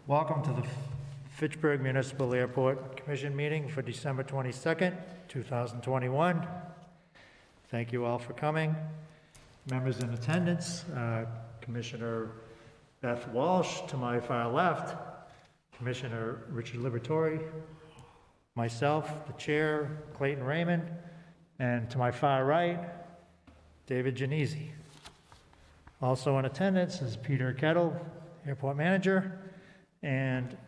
Welcome to the Fitchburg Municipal Airport Commission meeting for December 22nd, 2021. Thank you all for coming. Members in attendance, Commissioner Beth Walsh to my far left, Commissioner Richard Liberatore, myself, the chair, Clayton Raymond, and to my far right, David Genesi. Also in attendance is Peter Kettle, airport manager, and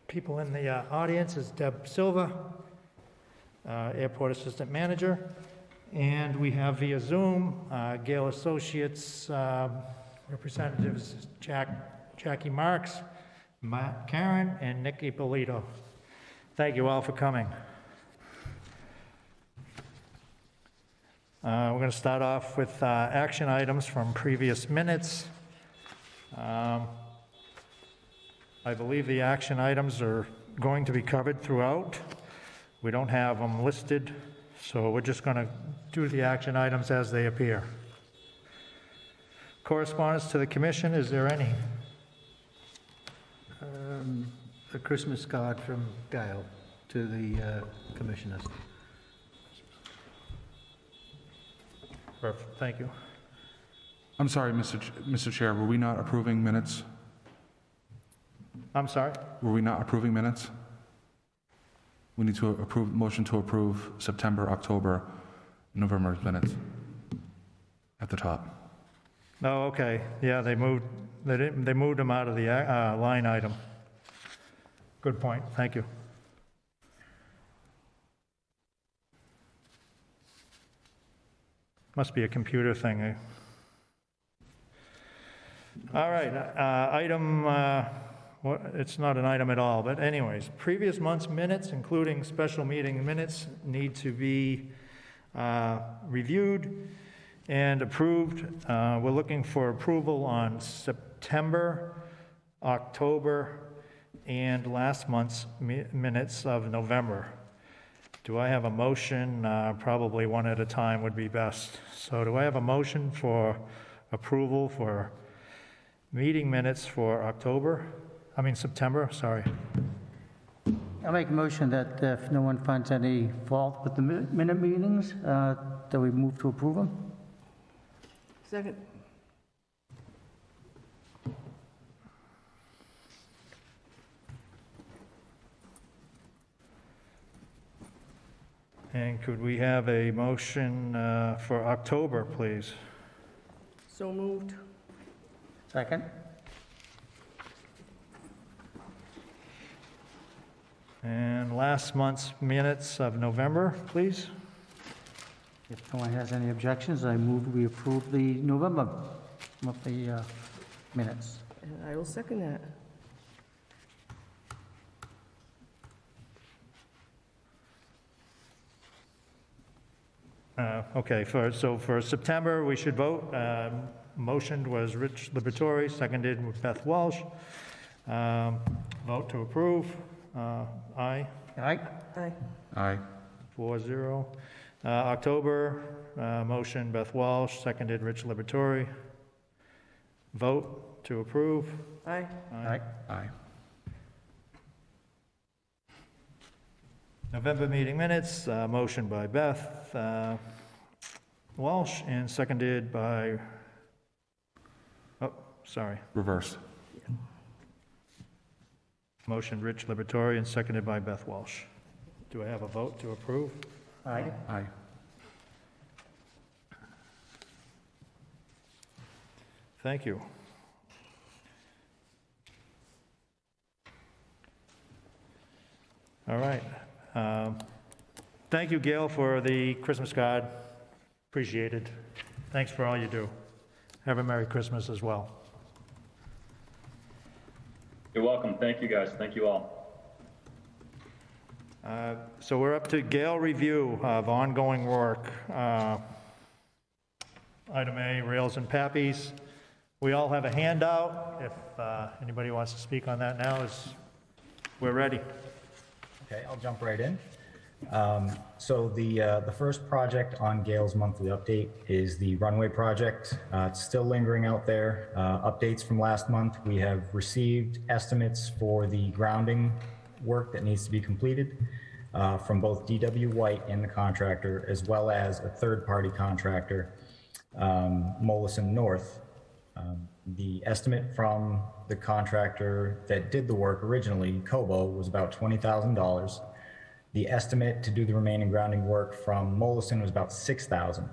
people in the audience is Deb Silva, airport assistant manager, and we have via Zoom Gale Associates representatives Jackie Marks, Matt Karen, and Nick Ippolito. Thank you all for coming. We're going to start off with action items from previous minutes. I believe the action items are going to be covered throughout. We don't have them listed, so we're just going to do the action items as they appear. Correspondence to the commission, is there any? A Christmas card from Gail to the commissioners. Perfect, thank you. I'm sorry, Mr. Chair, were we not approving minutes? I'm sorry? Were we not approving minutes? We need to motion to approve September, October, November minutes at the top. Oh, okay, yeah, they moved them out of the line item. Good point, thank you. Must be a computer thing, eh? All right, it's not an item at all, but anyways, previous month's minutes, including special meeting minutes, need to be reviewed and approved. We're looking for approval on September, October, and last month's minutes of November. Do I have a motion? Probably one at a time would be best. So do I have a motion for approval for meeting minutes for September, sorry. I'll make a motion that if no one finds any fault with the minute meetings, that we move to approve them. Second. And could we have a motion for October, please? So moved. Second. And last month's minutes of November, please? If no one has any objections, I move we approve the November monthly minutes. And I will second that. Okay, so for September, we should vote. Motioned was Rich Liberatore, seconded with Beth Walsh. Vote to approve. Aye. Aye. Aye. Aye. 4-0. October, motion Beth Walsh, seconded Rich Liberatore. Vote to approve. Aye. Aye. Aye. November meeting minutes, motion by Beth Walsh and seconded by, Reverse. motion Rich Liberatore and seconded by Beth Walsh. Do I have a vote to approve? Aye. Aye. Thank you. All right. Thank you, Gail, for the Christmas card. Appreciated. Thanks for all you do. Have a Merry Christmas as well. You're welcome. Thank you, guys. Thank you all. So we're up to Gail review of ongoing work. Item A, rails and pappies. We all have a handout. If anybody wants to speak on that now, we're ready. Okay, I'll jump right in. So the first project on Gale's monthly update is the runway project. It's still lingering out there. Updates from last month, we have received estimates for the grounding work that needs to be completed from both DW White and the contractor, as well as a third-party contractor, Mollison North. The estimate from the contractor that did the work originally, Kobo, was about $20,000. The estimate to do the remaining grounding work from Mollison was about $6,000.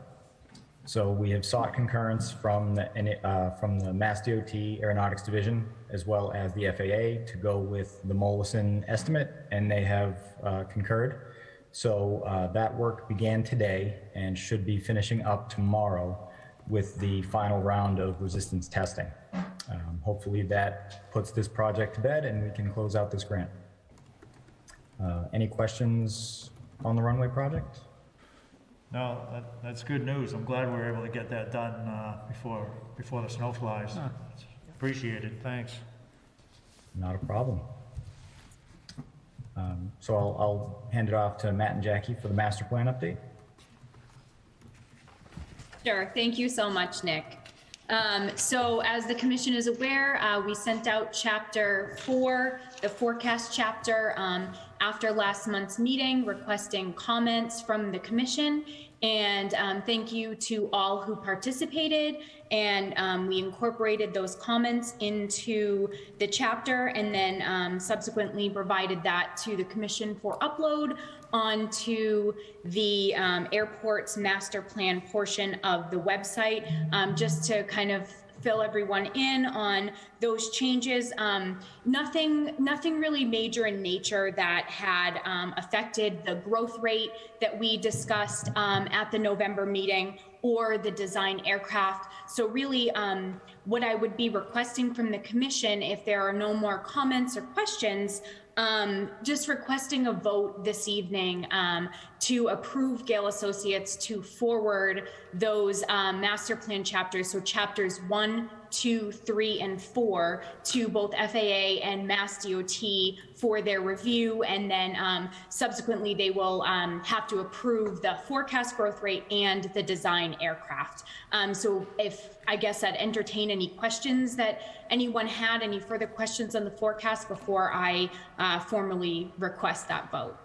So we have sought concurrence from the Mass DOT Aeronautics Division, as well as the FAA, to go with the Mollison estimate, and they have concurred. So that work began today and should be finishing up tomorrow with the final round of resistance testing. Hopefully that puts this project to bed and we can close out this grant. Any questions on the runway project? No, that's good news. I'm glad we were able to get that done before the snow flies. Appreciate it, thanks. Not a problem. So I'll hand it off to Matt and Jackie for the master plan update. Sure, thank you so much, Nick. So as the commission is aware, we sent out chapter 4, the forecast chapter, after last month's meeting, requesting comments from the commission. And thank you to all who participated. And we incorporated those comments into the chapter and then subsequently provided that to the commission for upload onto the airport's master plan portion of the website, just to kind of fill everyone in on those changes. Nothing really major in nature that had affected the growth rate that we discussed at the November meeting or the design aircraft. So really, what I would be requesting from the commission, if there are no more comments or questions, just requesting a vote this evening to approve Gale Associates to forward those master plan chapters, so chapters 1, 2, 3, and 4 to both FAA and Mass DOT for their review, and then subsequently they will have to approve the forecast growth rate and the design aircraft. So if I guess I'd entertain any questions that anyone had, any further questions on the forecast before I formally request that vote.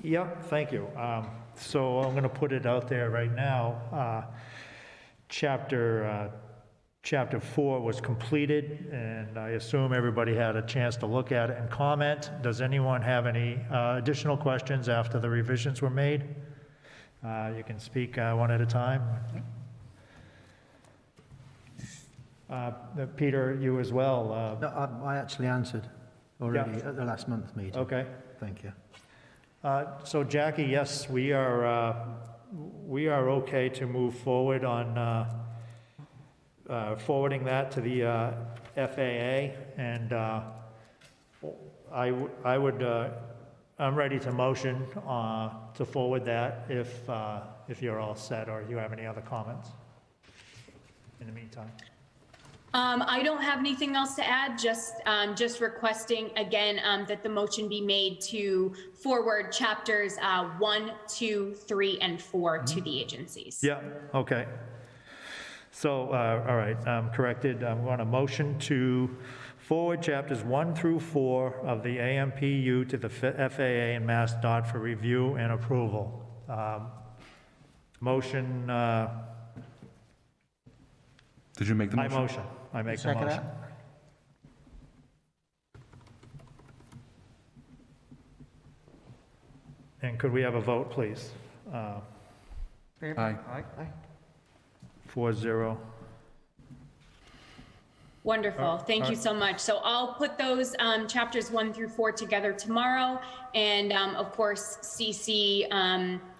Yep, thank you. So I'm going to put it out there right now. Chapter 4 was completed, and I assume everybody had a chance to look at it and comment. Does anyone have any additional questions after the revisions were made? You can speak one at a time. Peter, you as well. No, I actually answered already at the last month's meeting. Okay. Thank you. So Jackie, yes, we are okay to move forward on forwarding that to the FAA, and I'm ready to motion to forward that if you're all set or you have any other comments in the meantime. I don't have anything else to add, just requesting again that the motion be made to forward chapters 1, 2, 3, and 4 to the agencies. Yeah, okay. So, all right, corrected. I'm going to motion to forward chapters 1 through 4 of the AMPU to the FAA and MassDOT for review and approval. Motion. Did you make the motion? I make the Second motion. that? And could we have a vote, please? Aye. 4-0. Wonderful. Thank you so much. So I'll put those chapters 1 through 4 together tomorrow, and of course CC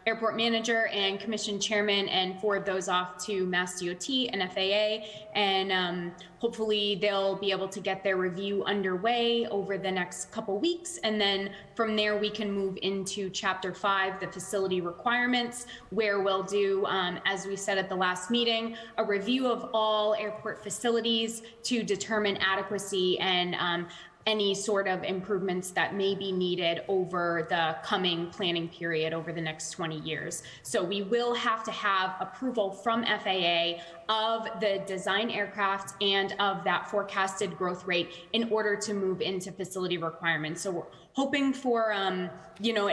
airport manager and commission chairman and forward those off to Mass DOT and FAA, and hopefully they'll be able to get their review underway over the next couple weeks, and then from there we can move into chapter 5, the facility requirements, where we'll do, as we said at the last meeting, a review of all airport facilities to determine adequacy and any sort of improvements that may be needed over the coming planning period over the next 20 years. So we will have to have approval from FAA of the design aircraft and of that forecasted growth rate in order to move into facility requirements. So we're hoping for, an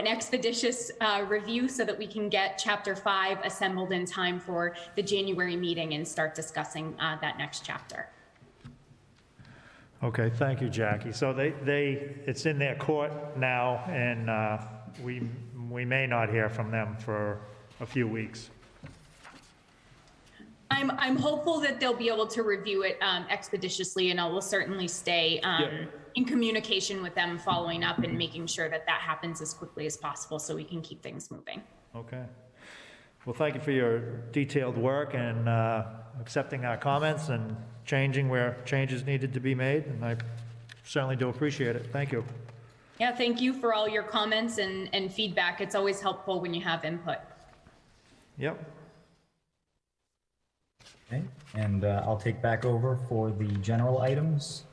expeditious review so that we can get Chapter 5 assembled in time for the January meeting and start discussing that next chapter. Okay, thank you, Jackie. So it's in their court now, and we may not hear from them for a few weeks. I'm hopeful that they'll be able to review it expeditiously, and I will certainly stay in communication with them, following up and making sure that happens as quickly as possible so we can keep things moving. Okay. Well, thank you for your detailed work and accepting our comments and changing where changes needed to be made, and I certainly do appreciate it. Thank you. Yeah, thank you for all your comments and feedback. It's always helpful when you have input. Yep. Okay, and I'll take back over for the general items.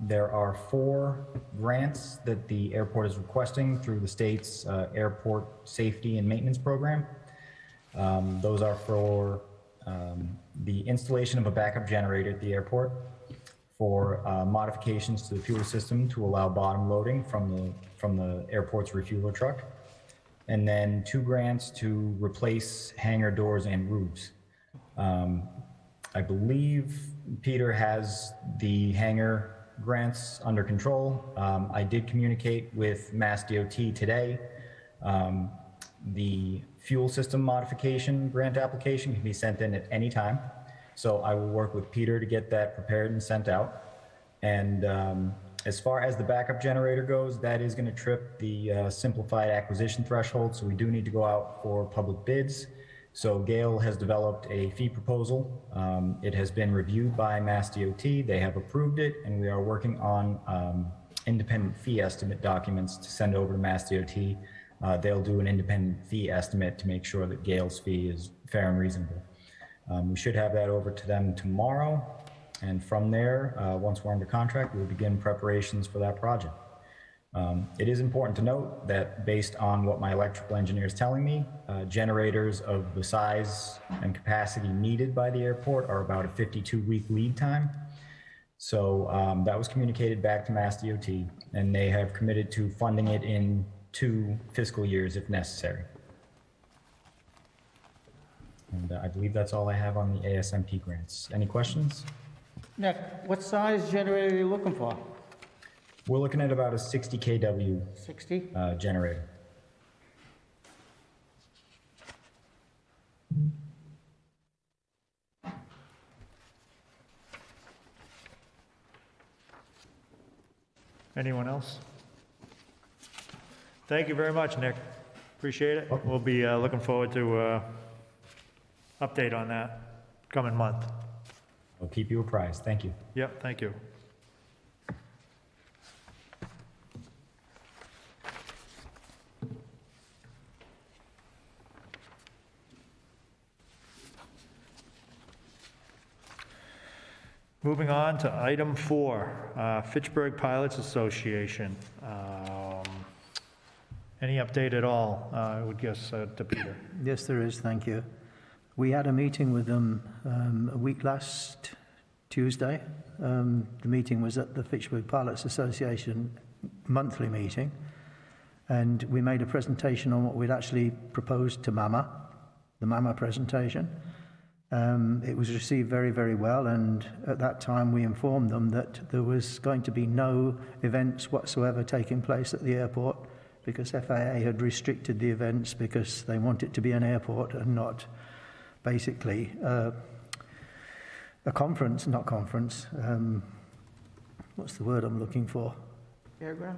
There are 4 grants that the airport is requesting through the state's Airport Safety and Maintenance Program. Those are for the installation of a backup generator at the airport, for modifications to the fuel system to allow bottom loading from the airport's refueler truck, and then 2 grants to replace hangar doors and roofs. I believe Peter has the hangar grants under control. I did communicate with Mass DOT today. The fuel system modification grant application can be sent in at any time. So I will work with Peter to get that prepared and sent out. And as far as the backup generator goes, that is going to trip the simplified acquisition threshold. So we do need to go out for public bids. So Gale has developed a fee proposal. It has been reviewed by Mass DOT. They have approved it, and we are working on independent fee estimate documents to send over to Mass DOT. They'll do an independent fee estimate to make sure that Gale's fee is fair and reasonable. We should have that over to them tomorrow. And from there, once we're under contract, we'll begin preparations for that project. It is important to note that based on what my electrical engineer is telling me, generators of the size and capacity needed by the airport are about a 52-week lead time. So that was communicated back to Mass DOT, and they have committed to funding it in 2 fiscal years if necessary. And I believe that's all I have on the ASMP grants. Any questions? Nick, what size generator are you looking for? We're looking at about a 60 kW 60? generator. Anyone else? Thank you very much, Nick. Appreciate it. We'll be looking forward to update on that coming month. I'll keep you apprised. Thank you. Yep, thank you. Moving on to item 4, Fitchburg Pilots Association. Any update at all, I would guess, to Peter? Yes, there is, thank you. We had a meeting with them a week last Tuesday. The meeting was at the Fitchburg Pilots Association monthly meeting, and we made a presentation on what we'd actually proposed to MAMA, the MAMA presentation. It was received very, very well, and at that time we informed them that there was going to be no events whatsoever taking place at the airport, because FAA had restricted the events because they want it to be an airport and not basically a conference, not conference. What's the word I'm looking for? Fairground?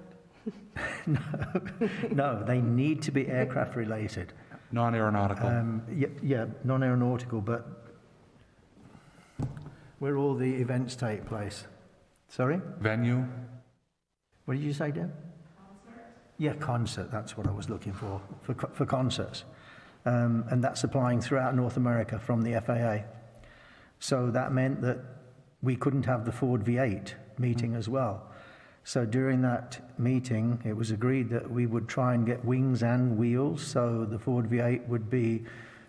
No, they need to be aircraft related. Non-aeronautical. Yeah, non-aeronautical, but where all the events take place. Sorry? Venue. What did you say, Deb? Concert. Yeah, concert, that's what I was looking for concerts. And that's applying throughout North America from the FAA. So that meant that we couldn't have the Ford V8 meeting as well. So during that meeting, it was agreed that we would try and get wings and wheels. So the Ford V8 would be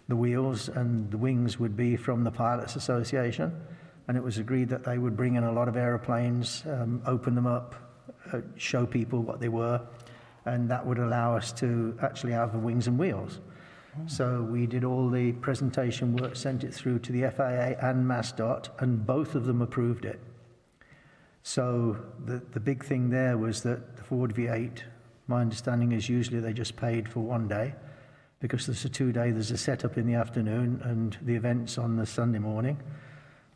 the wheels and the wings would be from the Pilots Association. And it was agreed that they would bring in a lot of aeroplanes, open them up, show people what they were, and that would allow us to actually have the wings and wheels. So we did all the presentation work, sent it through to the FAA and MassDOT, and both of them approved it. So the big thing there was that the Ford V8, my understanding is usually they just paid for one day, because there's a 2-day, there's a setup in the afternoon and the events on the Sunday morning.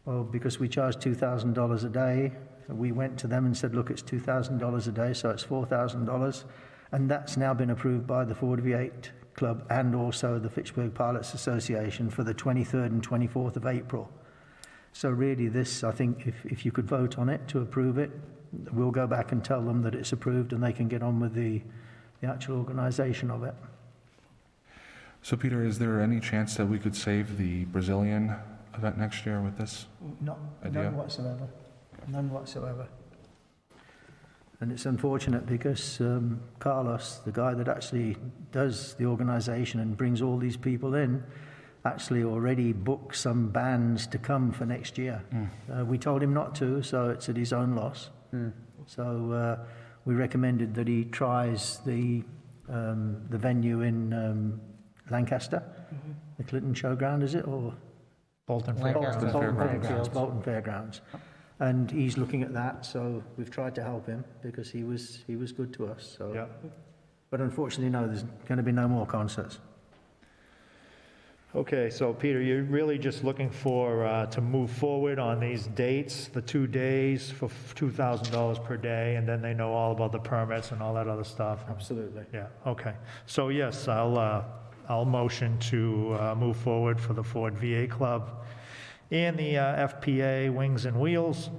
Well, because we charged $2,000 a day, we went to them and said, look, it's $2,000 a day, so it's $4,000. And that's now been approved by the Ford V8 Club and also the Fitchburg Pilots Association for the 23rd and 24th of April. So really this, I think, if you could vote on it to approve it, we'll go back and tell them that it's approved and they can get on with the actual organisation of it. So Peter, is there any chance that we could save the Brazilian event next year with this? None whatsoever. None whatsoever. And it's unfortunate because Carlos, the guy that actually does the organisation and brings all these people in, actually already booked some bands to come for next year. We told him not to, so it's at his own loss. So we recommended that he tries the venue in Lancaster, the Clinton Showground, is it, or Bolton Lancaster. Fairgrounds. Bolton Fairgrounds. Bolton Fairgrounds. And he's looking at that, so we've tried to help him because he was good to us. So. Yeah. But unfortunately, no, there's going to be no more concerts. Okay, so Peter, you're really just looking for, to move forward on these dates, the 2 days for $2,000 per day, and then they know all about the permits and all that other stuff? Absolutely. Yeah, okay. So yes, I'll motion to move forward for the Ford VA Club and the FPA Wings and Wheels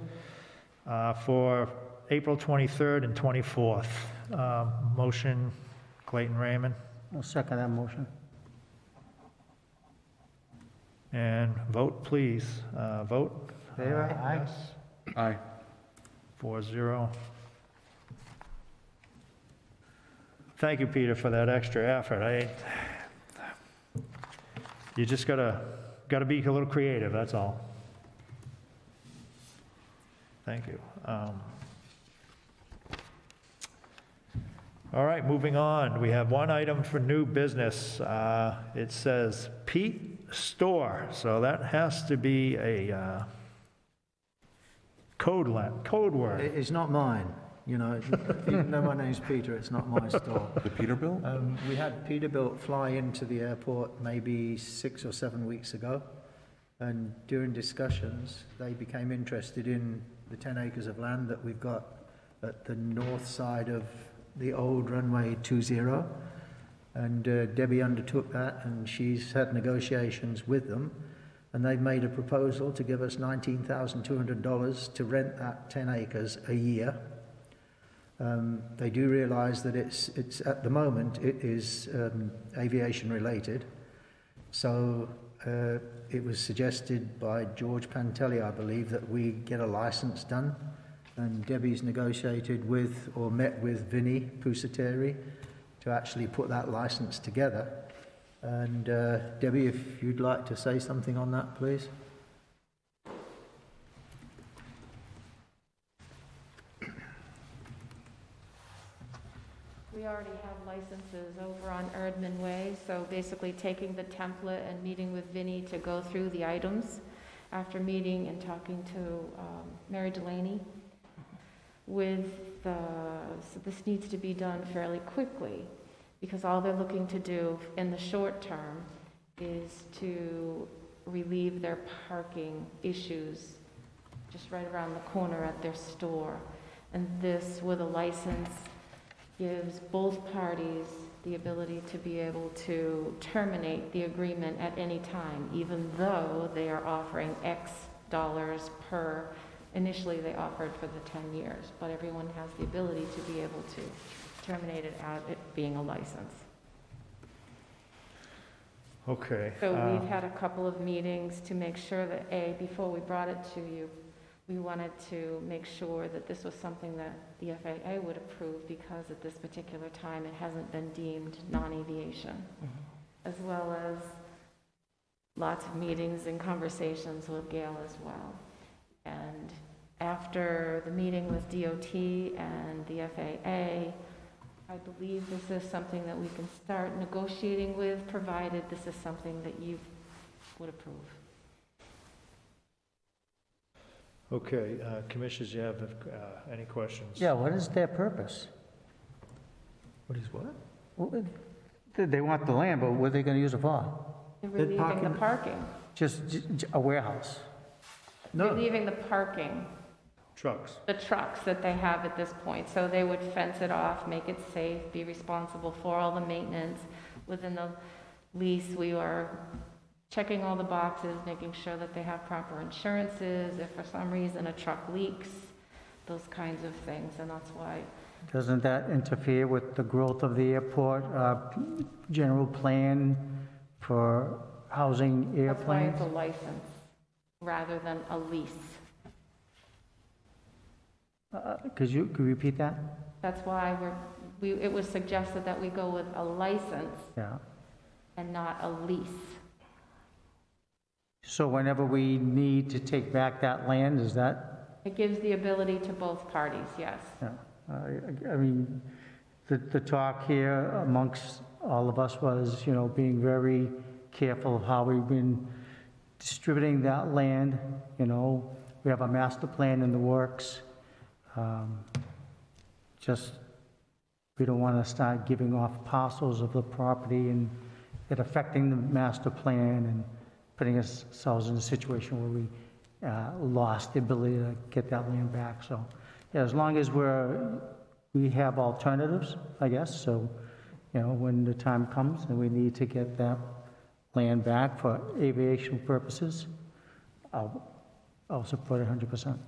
for April 23rd and 24th. Motion, Clayton Raymond, I'll second that motion. and vote, please. Vote. Favor? Aye. Yes. Aye. 4-0. Thank you, Peter, for that extra effort. You just gotta be a little creative, that's all. Thank you. All right, moving on. We have one item for new business. It says Pete Store, so that has to be a code word. It's not mine, you know. Even though my name's Peter, it's not my store. The Peterbilt? We had Peterbilt fly into the airport maybe 6 or 7 weeks ago, and during discussions, they became interested in the 10 acres of land that we've got at the north side of the old runway 20, and Debbie undertook that, and she's had negotiations with them, and they've made a proposal to give us $19,200 to rent that 10 acres a year. They do realise that it's at the moment it is aviation related, so it was suggested by George Pantelli, I believe, that we get a licence done. And Debbie's negotiated with, or met with, Vinny Pusateri to actually put that licence together. And Debbie, if you'd like to say something on that, please. We already have licenses over on Erdman Way, so basically taking the template and meeting with Vinny to go through the items. After meeting and talking to Mary Delaney, so this needs to be done fairly quickly, because all they're looking to do in the short term is to relieve their parking issues just right around the corner at their store. And this, with a license, gives both parties the ability to be able to terminate the agreement at any time, even though they are offering X dollars per. Initially, they offered for the 10 years, but everyone has the ability to be able to terminate it at it being a license. Okay. So we've had a couple of meetings to make sure that, before we brought it to you, we wanted to make sure that this was something that the FAA would approve because at this particular time, it hasn't been deemed non-aviation, as well as lots of meetings and conversations with Gail as well. And after the meeting with DOT and the FAA, I believe this is something that we can start negotiating with, provided this is something that you would approve. Okay, commissioners, you have any questions? Yeah, what is their purpose? What is what? Well, they want the land, but what are they going to use it for? They're relieving the parking. Just a warehouse? Relieving the parking, Trucks. the trucks that they have at this point. So they would fence it off, make it safe, be responsible for all the maintenance. Within the lease, we are checking all the boxes, making sure that they have proper insurances, if for some reason a truck leaks, those kinds of things, and that's why. Doesn't that interfere with the growth of the airport, general plan for housing That's why airplanes? it's a license rather than a lease. Could you repeat that? That's why it was suggested that we go with a license Yeah. and not a lease. So whenever we need to take back that land, is that, It gives the ability to both parties, yes. yeah. I mean, the talk here amongst all of us was, being very careful of how we've been distributing that land. We have a master plan in the works. We don't want to start giving off parcels of the property and it affecting the master plan and putting ourselves in a situation where we lost the ability to get that land back. So, yeah, as long as we have alternatives, I guess. So, when the time comes and we need to get that land back for aviation purposes, I'll support it 100%.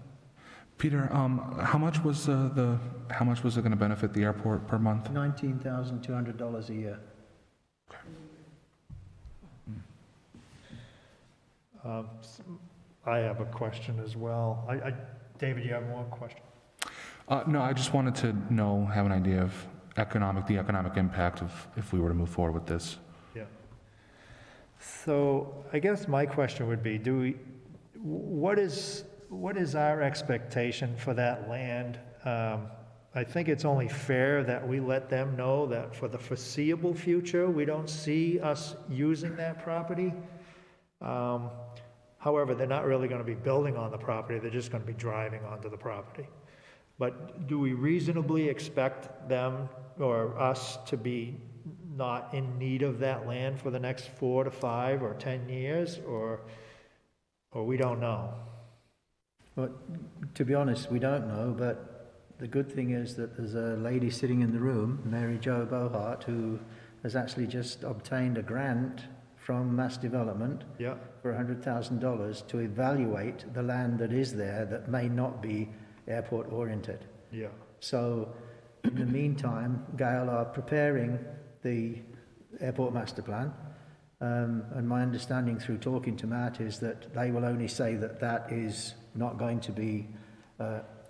Peter, how much was it going to benefit the airport per month? $19,200 a year. I have a question as well. David, you have one question? No, I just wanted to have an idea of the economic impact of if we were to move forward with this. Yeah. So I guess my question would be, what is our expectation for that land? I think it's only fair that we let them know that for the foreseeable future, we don't see us using that property. However, they're not really going to be building on the property, they're just going to be driving onto the property. But do we reasonably expect them or us to be not in need of that land for the next 4 to 5 or 10 years, or we don't know? Well, to be honest, we don't know, but the good thing is that there's a lady sitting in the room, Mary Jo Bohart, who has actually just obtained a grant from Mass Development Yeah. for $100,000 to evaluate the land that is there that may not be airport oriented. Yeah. So in the meantime, Gail are preparing the airport master plan. And my understanding through talking to Matt is that they will only say that that is not going to be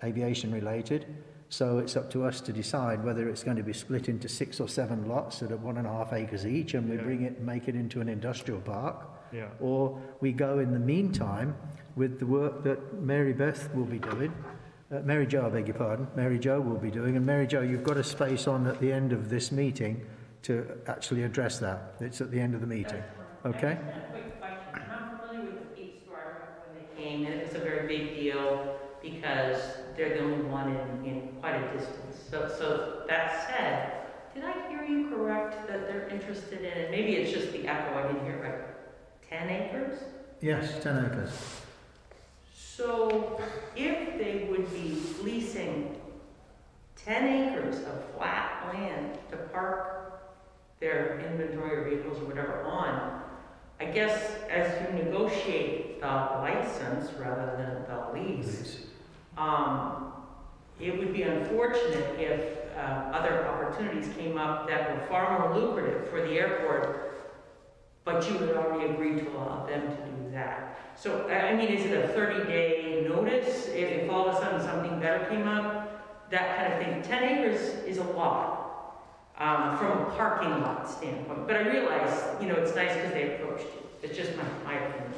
aviation related. So it's up to us to decide whether it's going to be split into 6 or 7 lots at 1.5 acres each, and we make it into an industrial park. Yeah. Or we go in the meantime with the work that Mary Beth will be doing. Mary Jo, I beg your pardon. Mary Jo will be doing. And Mary Jo, you've got a space on at the end of this meeting to actually address that. It's at the end of the meeting. Okay? Quick question. I'm familiar with the Pete's Store. I remember when they came, and it was a very big deal because they're the only one in quite a distance. So that said, did I hear you correct that they're interested in, and maybe it's just the echo, I didn't hear it right, 10 acres? Yes, 10 acres. So if they would be leasing 10 acres of flat land to park their inventory or vehicles or whatever on, I guess as you negotiate the license rather than the lease, it would be unfortunate if other opportunities came up that were far more lucrative for the airport, but you had already agreed to allow them to do that. So, I mean, is it a 30-day notice something better came up, that kind of thing. 10 acres is a lot, from a parking lot standpoint. But I realize, you know, it's nice because they approached you. It's just my opinion.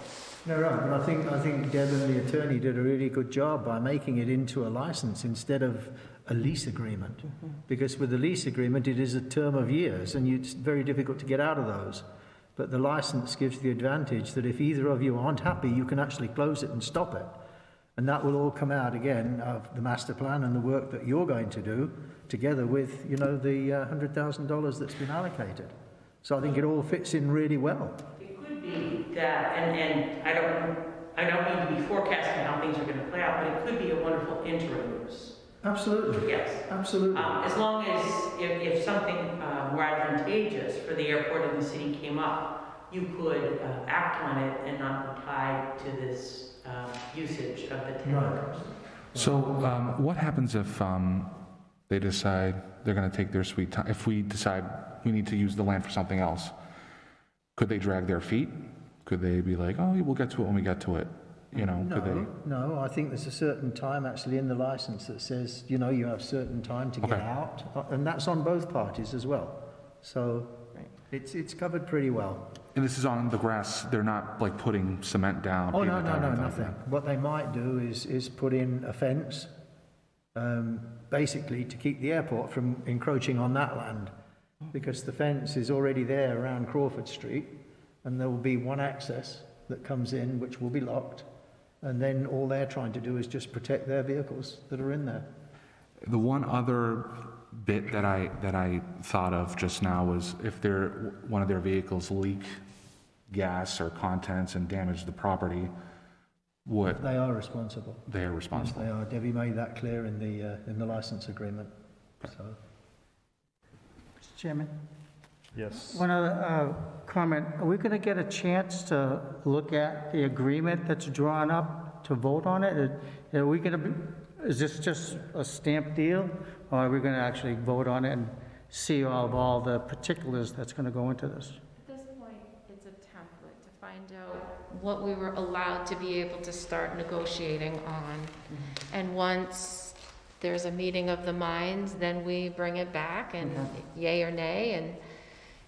No, right, but I think Deb and the attorney did a really good job by making it into a license instead of a lease agreement. Because with the lease agreement, it is a term of years, and it's very difficult to get out of those. But the license gives the advantage that if either of you aren't happy, you can actually close it and stop it. And that will all come out again of the master plan and the work that you're going to do, together with, you know, the $100,000 that's been allocated. So I think it all fits in really well. That, and I don't mean to be forecasting how things are going to play out, but it could be a wonderful interim use. Absolutely. Yes. Absolutely. As long as if something more advantageous for the airport and the city came up, you could act on it and not be tied to this usage of the 10 acres. So what happens if they decide they're going to take their sweet time? If we decide we need to use the land for something else, could they drag their feet? Could they be like, oh, we'll get to it when we get to it? You know, could they? No, I think there's a certain time actually in the license that says, you know, you have certain time to get Okay. out, and that's on both parties as well. So it's covered pretty well. And this is on the grass. They're not like putting cement down. Oh, no, pavement down, anything like nothing. that. What they might do is put in a fence, basically to keep the airport from encroaching on that land, because the fence is already there around Crawford Street, and there will be one access that comes in, which will be locked, and then all they're trying to do is just protect their vehicles that are in there. The one other bit that I thought of just now was if one of their vehicles leak gas or contents and damage the property, what They are responsible. they are Yes, responsible. they are. Debbie made that clear in the license agreement. So, Mr. Chairman, Yes. one other comment. Are we going to get a chance to look at the agreement that's drawn up to vote on it? Are we going to be, is this just a stamp deal, or are we going to actually vote on it and see all the particulars that's going to go into this? At this point, it's a template to find out what we were allowed to be able to start negotiating on. And once there's a meeting of the minds, then we bring it back and yay or nay. And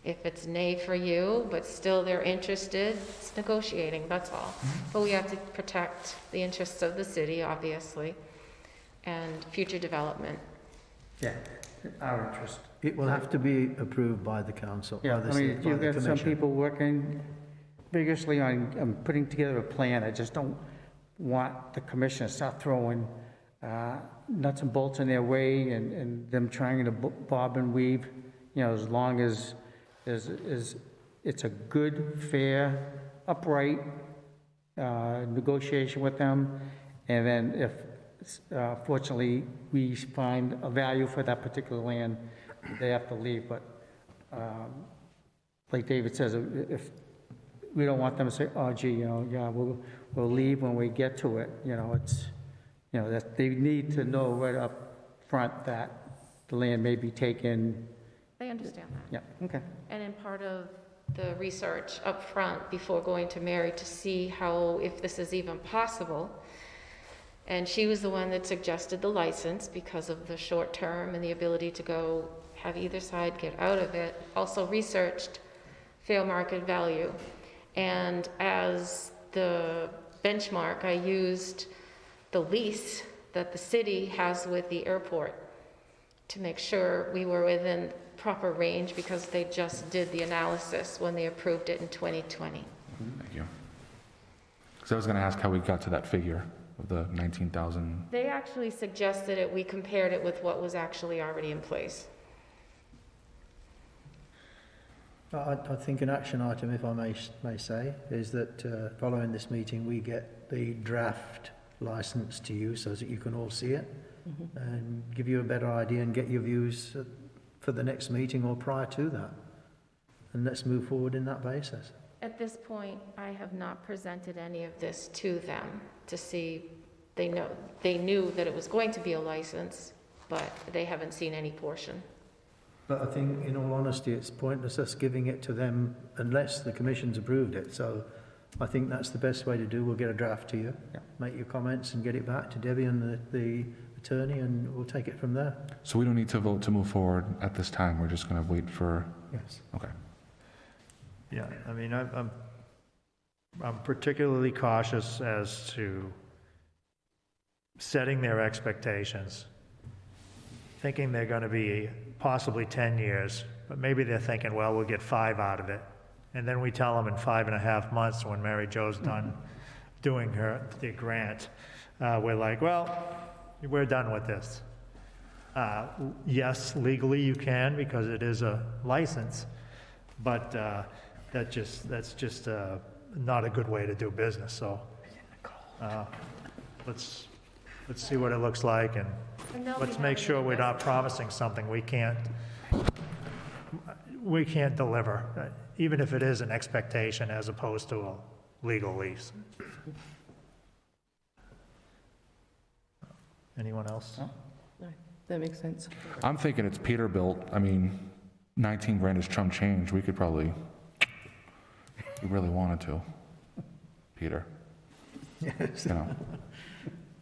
if it's nay for you, but still they're interested, it's negotiating, that's all. But we have to protect the interests of the city, obviously, and future development. Yeah, our interest. it will have to be approved by the council, by Yeah, the I mean, by you've the got some commission. people working vigorously on putting together a plan. I just don't want the commission to start throwing nuts and bolts in their way and them trying to bob and weave, you know, as long as it's a good, fair, upright negotiation with them. And then if, fortunately, we find a value for that particular land, they have to leave. But like David says, if we don't want them to say, oh, gee, you know, yeah, we'll leave when we get to it. You know, it's, you know, that they need to know right up front that the land may be taken. They understand that. Yeah, okay. And in part of the research up front before going to Mary to see how, if this is even possible. And she was the one that suggested the license because of the short term and the ability to go have either side get out of it. Also researched fair market value. And as the benchmark, I used the lease that the city has with the airport to make sure we were within proper range, because they just did the analysis when they approved it in 2020. Thank you. Because I was going to ask how we got to that figure of the 19,000. They actually suggested it, we compared it with what was actually already in place. I think an action item, if I may say, is that following this meeting, we get the draft license to you so that you can all see it and give you a better idea and get your views for the next meeting or prior to that. And let's move forward in that basis. At this point, I have not presented any of this to them to see, they knew that it was going to be a license, but they haven't seen any portion. But I think, in all honesty, it's pointless us giving it to them unless the commission's approved it. So I think that's the best way to do. We'll get a draft to you, make your comments and get it back to Debbie and the attorney, and we'll take it from there. So we don't need to vote to move forward at this time, we're just going to wait for, Yes. okay. Yeah, I mean, I'm particularly cautious as to setting their expectations, thinking they're going to be possibly 10 years, but maybe they're thinking, well, we'll get 5 out of it. And then we tell them in 5.5 months, when Mary Jo's done doing the grant, we're like, well, we're done with this. Yes, legally you can, because it is a license, but that's just not a good way to do business. So let's see what it looks like, and let's make sure we're not promising something we can't deliver, even if it is an expectation as opposed to a legal lease. Anyone else? That makes sense. I'm thinking it's Peterbilt. I mean, 19 grand is chump change. We could probably, if we really wanted to. Peter. Yes. You know.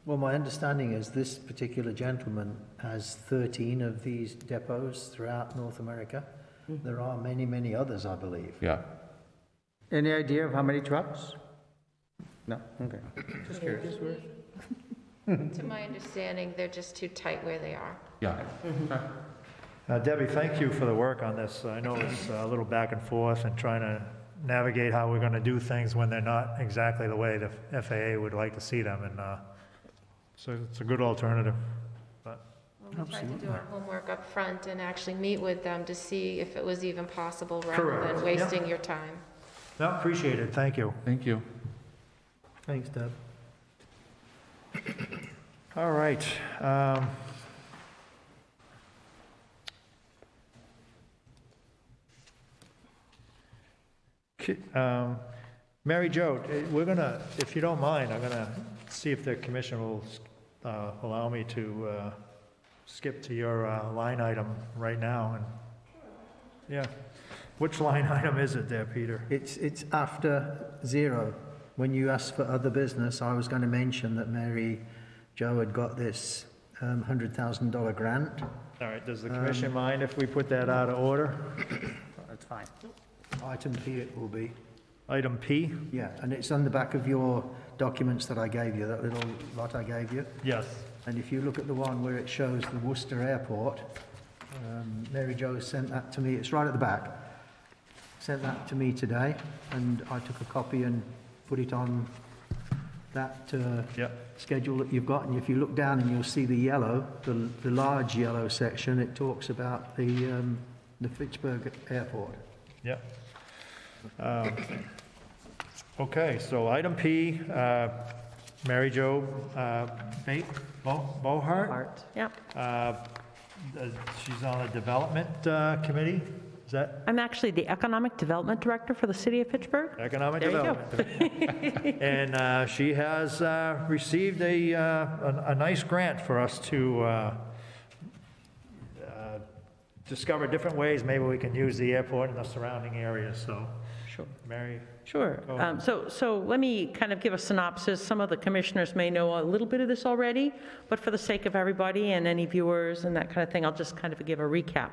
Well, my understanding is this particular gentleman has 13 of these depots throughout North America. There are many, many others, I believe. Yeah. Any idea of how many trucks? No? Okay. Just curious. To my understanding, they're just too tight where they are. Yeah. Debbie, thank you for the work on this. I know it's a little back and forth and trying to navigate how we're going to do things when they're not exactly the way the FAA would like to see them, and so it's a good alternative. But Well, we tried to do our homework up front and actually meet with them to see if it was even possible, rather Correct. than wasting your time. no, appreciate it. Thank you. Thank you. Thanks, Deb. All right. Mary Jo, we're gonna, if you don't mind, I'm gonna see if the commission will allow me to skip to your line item right now. And yeah, which line item is it there, Peter? It's after 0. When you asked for other business, I was going to mention that Mary Jo had got this $100,000 grant. All right, does the commission mind if we put that out of order? That's fine. Item P it will be. Item P? Yeah, and it's on the back of your documents that I gave you, that little lot I gave you. Yes. And if you look at the one where it shows the Worcester Airport, Mary Jo sent that to me. It's right at the back. Sent that to me today, and I took a copy and put it on that schedule that you've got. And if you look down and you'll see the yellow, the large yellow section, it talks about the Fitchburg Airport. Yep. Okay, so item P, Mary Jo Bohart? Yep. She's on the development committee, is that I'm actually the Economic Development Director for the City of Fitchburg. economic There you go. development? And she has received a nice grant for us to discover different ways maybe we can use the airport and the surrounding areas, so. Sure. Mary? Sure. Go ahead. So let me kind of give a synopsis. Some of the commissioners may know a little bit of this already, but for the sake of everybody and any viewers and that kind of thing, I'll just kind of give a recap.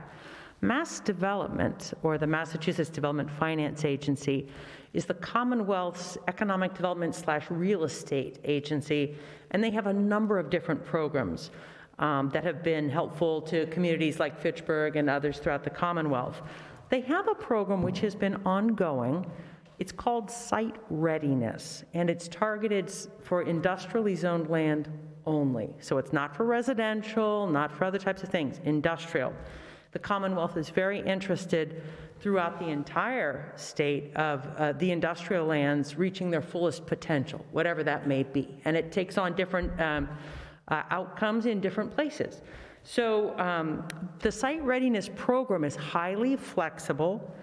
Mass Development, or the Massachusetts Development Finance Agency, is the Commonwealth's economic development / real estate agency, and they have a number of different programs that have been helpful to communities like Fitchburg and others throughout the Commonwealth. They have a program which has been ongoing. It's called Site Readiness, and it's targeted for industrially zoned land only. So it's not for residential, not for other types of things, industrial. The Commonwealth is very interested throughout the entire state of the industrial lands reaching their fullest potential, whatever that may be. And it takes on different outcomes in different places. So the Site Readiness Program is highly flexible.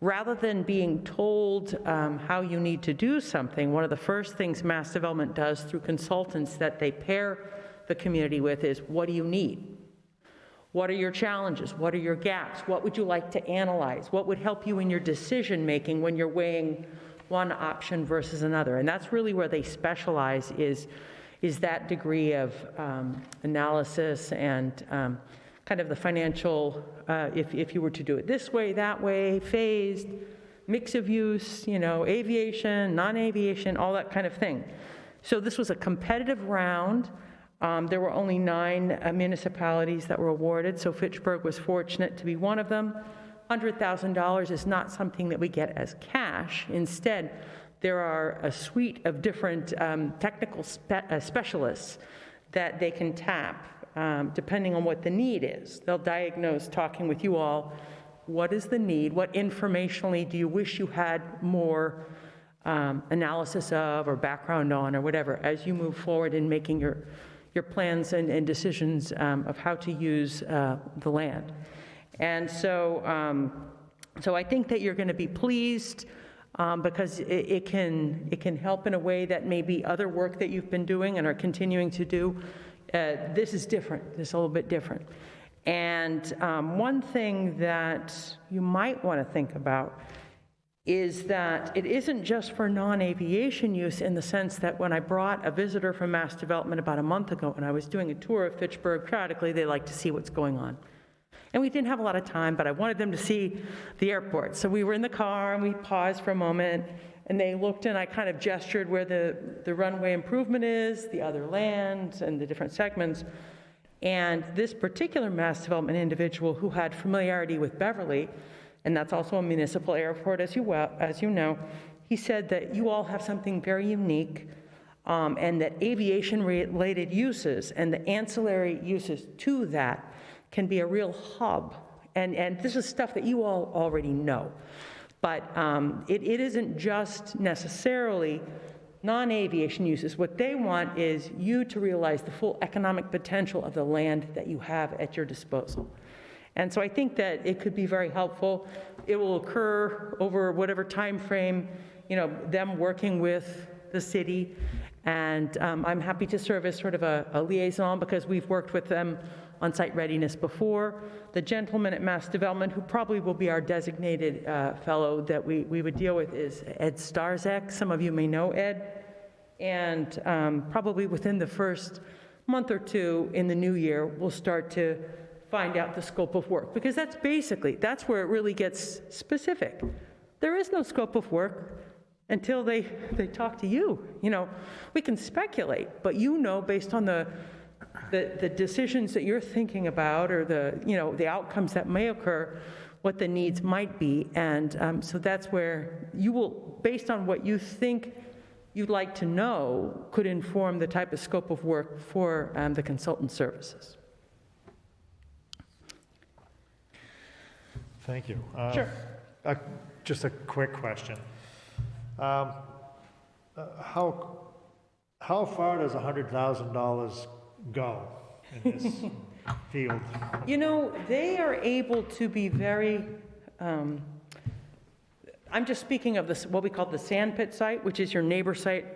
Rather than being told how you need to do something, one of the first things Mass Development does through consultants that they pair the community with is, what do you need? What are your challenges? What are your gaps? What would you like to analyze? What would help you in your decision making when you're weighing one option versus another. And that's really where they specialize, is that degree of analysis and kind of the financial, if you were to do it this way, that way, phased, mix of use, aviation, non-aviation, all that kind of thing. So this was a competitive round. There were only 9 municipalities that were awarded, so Fitchburg was fortunate to be one of them. $100,000 is not something that we get as cash. Instead, there are a suite of different technical specialists that they can tap, depending on what the need is. They'll diagnose, talking with you all, what is the need, what informationally do you wish you had more analysis of or background on or whatever, as you move forward in making your plans and decisions of how to use the land. And so I think that you're going to be pleased because it can help in a way that maybe other work that you've been doing and are continuing to do, this is different. This is a little bit different. And one thing that you might want to think about is that it isn't just for non-aviation use, in the sense that when I brought a visitor from Mass Development about a month ago and I was doing a tour of Fitchburg, periodically they like to see what's going on. And we didn't have a lot of time, but I wanted them to see the airport. So we were in the car and we paused for a moment and they looked and I kind of gestured where the runway improvement is, the other land and the different segments. And this particular Mass Development individual who had familiarity with Beverly, and that's also a municipal airport, as you know, he said that you all have something very unique, and that aviation-related uses and the ancillary uses to that can be a real hub. And this is stuff that you all already know. But it isn't just necessarily non-aviation uses. What they want is you to realize the full economic potential of the land that you have at your disposal. And so I think that it could be very helpful. It will occur over whatever time frame, them working with the city. And I'm happy to serve as sort of a liaison, because we've worked with them on site readiness before. The gentleman at Mass Development, who probably will be our designated fellow that we would deal with, is Ed Starzak. Some of you may know Ed. And probably within the first month or two in the new year, we'll start to find out the scope of work, because that's where it really gets specific. There is no scope of work until they talk to you. We can speculate, but based on the decisions that you're thinking about, or the outcomes that may occur, what the needs might be. And so that's where you will, based on what you think you'd like to know, could inform the type of scope of work for the consultant services. Thank you. Sure. Just a quick question. How far does $100,000 go in this field? They are able to be very, I'm just speaking of this, what we call the sand pit site, which is your neighbor site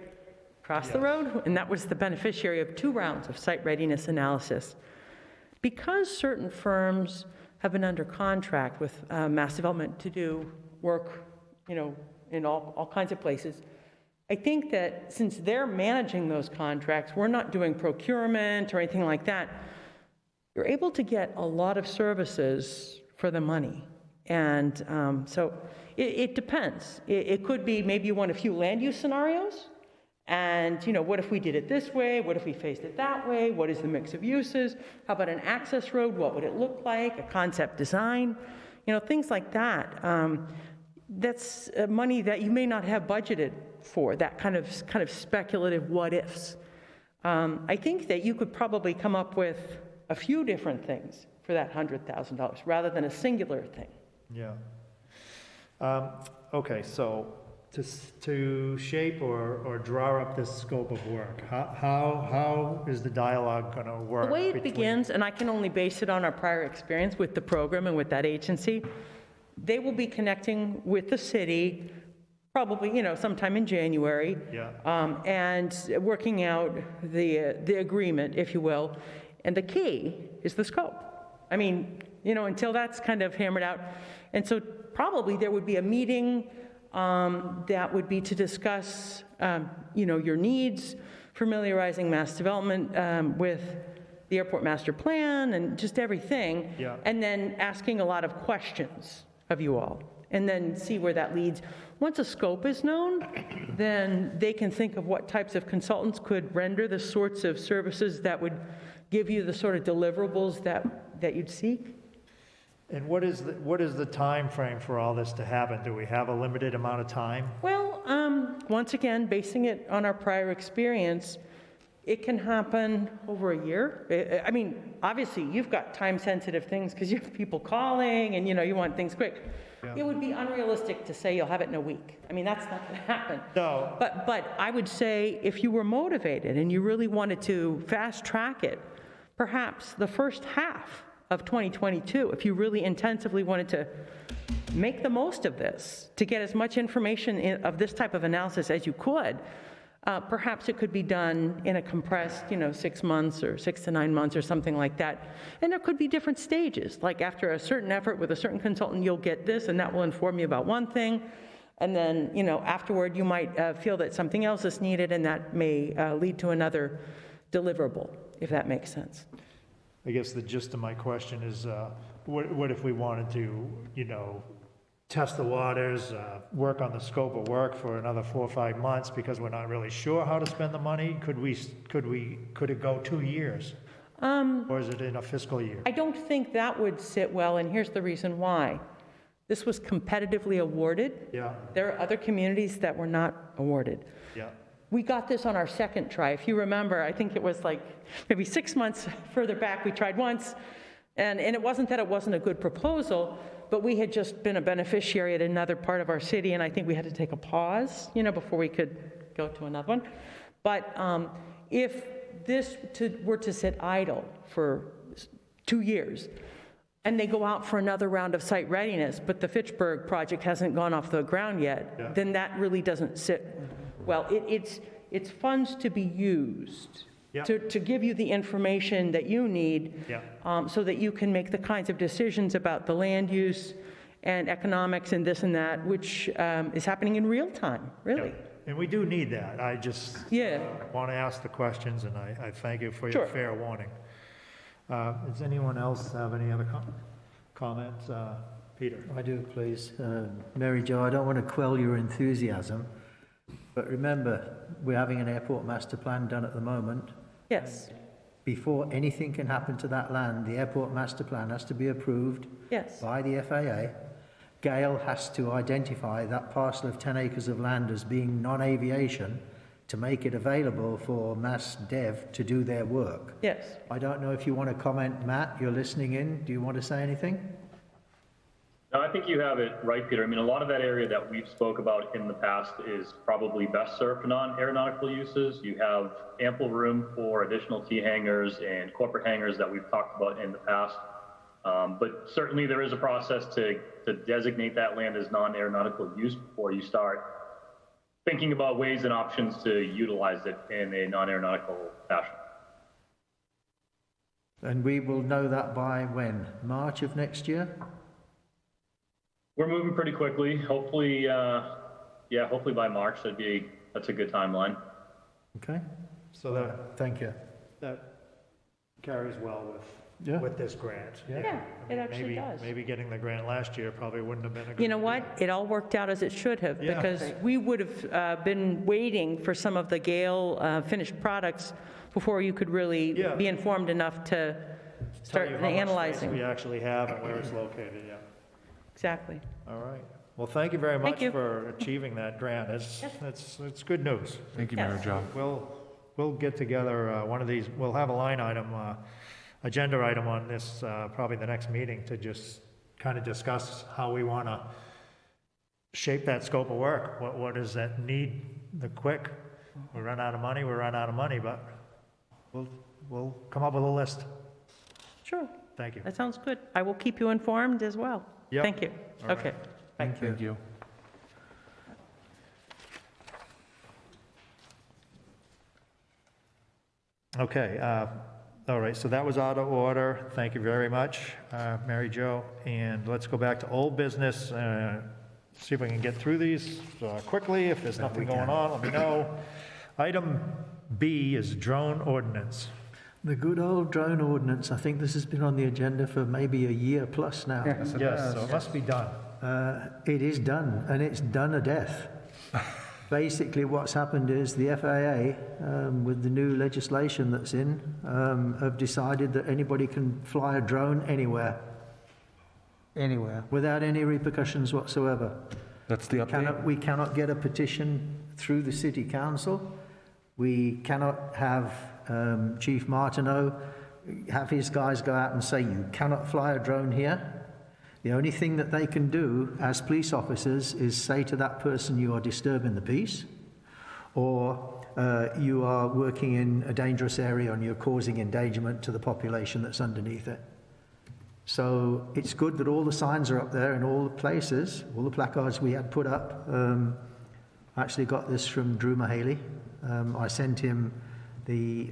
across the road, and that was the beneficiary of 2 rounds of site readiness analysis. Because certain firms have been under contract with Mass Development to do work, in all kinds of places, I think that since they're managing those contracts, we're not doing procurement or anything like that, you're able to get a lot of services for the money. And so it depends. It could be maybe you want a few land use scenarios, and what if we did it this way? What if we phased it that way? What is the mix of uses? How about an access road? What would it look like? A concept design? Things like that. That's money that you may not have budgeted for, that kind of speculative what ifs. I think that you could probably come up with a few different things for that $100,000 rather than a singular thing. Yeah. Okay, so to shape or draw up this scope of work, how is the dialogue going to work? The way it begins, and I can only base it on our prior experience with the program and with that agency, they will be connecting with the city, probably, sometime in January, and working out the agreement, if you will. And the key is the scope. I mean, until that's kind of hammered out. And so probably there would be a meeting That would be to discuss, your needs, familiarizing mass development with the airport master plan and just everything. Yeah. And then asking a lot of questions of you all, and then see where that leads. Once a scope is known, then they can think of what types of consultants could render the sorts of services that would give you the sort of deliverables that you'd seek. And what is the time frame for all this to happen? Do we have a limited amount of time? Well, once again, basing it on our prior experience, it can happen over a year. I mean, obviously, you've got time-sensitive things because you have people calling and, you want things quick. Yeah. It would be unrealistic to say you'll have it in a week. I mean, that's not going to happen. No. But I would say if you were motivated and you really wanted to fast-track it, perhaps the first half of 2022, if you really intensively wanted to make the most of this, to get as much information of this type of analysis as you could, perhaps it could be done in a compressed, 6 months or 6 to 9 months or something like that. And there could be different stages. Like after a certain effort with a certain consultant, you'll get this, and that will inform you about one thing. And then, afterward, you might feel that something else is needed, and that may lead to another deliverable, if that makes sense. I guess the gist of my question is, what if we wanted to, test the waters, work on the scope of work for another 4 or 5 months because we're not really sure how to spend the money? Could it go 2 years? Or is it in a fiscal year? I don't think that would sit well, and here's the reason why. This was competitively awarded. Yeah, There are other communities that were not awarded. yeah, We got this on our second try. If you remember, I think it was like maybe 6 months further back, we tried once. And it wasn't that it wasn't a good proposal, but we had just been a beneficiary at another part of our city, and I think we had to take a pause, before we could go to another one. But if this were to sit idle for 2 years, and they go out for another round of site readiness, but the Fitchburg project hasn't gone off the ground yet, then that really doesn't sit well. It's funds to be used to give you the information that you need so that you can make the kinds of decisions about the land use and economics and this and that, which is happening in real time, really. yeah. And we do need that. I just want to ask the questions, and I thank you for your fair warning. Does anyone else have any other comments? Peter? I do, please. Mary Jo, I don't want to quell your enthusiasm, but remember, we're having an airport master plan done at the moment. Yes. Before anything can happen to that land, the airport master plan has to be approved by the FAA. Gale has to identify that parcel of 10 acres of land as being non-aviation to make it available for Mass Dev to do their work. Yes. I don't know if you want to comment, Matt, you're listening in. Do you want to say anything? No, I think you have it right, Peter. I mean, a lot of that area that we've spoke about in the past is probably best served for non-aeronautical uses. You have ample room for additional T hangars and corporate hangars that we've talked about in the past. But certainly there is a process to designate that land as non-aeronautical use before you start thinking about ways and options to utilize it in a non-aeronautical fashion. And we will know that by when? March of next year? We're moving pretty quickly. Hopefully, hopefully by March. That's a good timeline. Okay. So Thank you. that carries well with this grant. Yeah, it actually does. Maybe getting the grant last year probably wouldn't have been a good You know what? It all worked out as it should have, because we would have been waiting for some of the Gale finished products before you could really be informed enough to start Tell you how much analyzing. space we actually have and where it's located, Exactly. All right. Well, thank you very much you. for achieving that grant. It's good news. Thank you, Mary Jo. We'll get together one of these, we'll have a line item, agenda item on this, probably the next meeting, to just kind of discuss how we want to shape that scope of work. What does that need the quick? We run out of money, but we'll come up with a list. Sure. Thank you. That sounds good. I will keep you informed as well. Yep. Thank you. All right. Okay. Thank you. Okay, all right, so that was out of order. Thank you very much, Mary Jo. And let's go back to old business. see if we can get through these quickly. If there's nothing going on, let me know. Item B is drone ordinance. The good old drone ordinance, I think this has been on the agenda for maybe a year plus now. Yes, so it must be done. It is done, and it's done a death. Basically, what's happened is the FAA, with the new legislation that's in, have decided that anybody can fly a drone anywhere, Anywhere. without any repercussions whatsoever. That's the update? We cannot get a petition through the city council. We cannot have Chief Martineau have his guys go out and say, you cannot fly a drone here. The only thing that they can do as police officers is say to that person, you are disturbing the peace, or you are working in a dangerous area and you're causing endangerment to the population that's underneath it. So it's good that all the signs are up there in all the places, all the placards we had put up. I actually got this from Drew Mahaley. I sent him the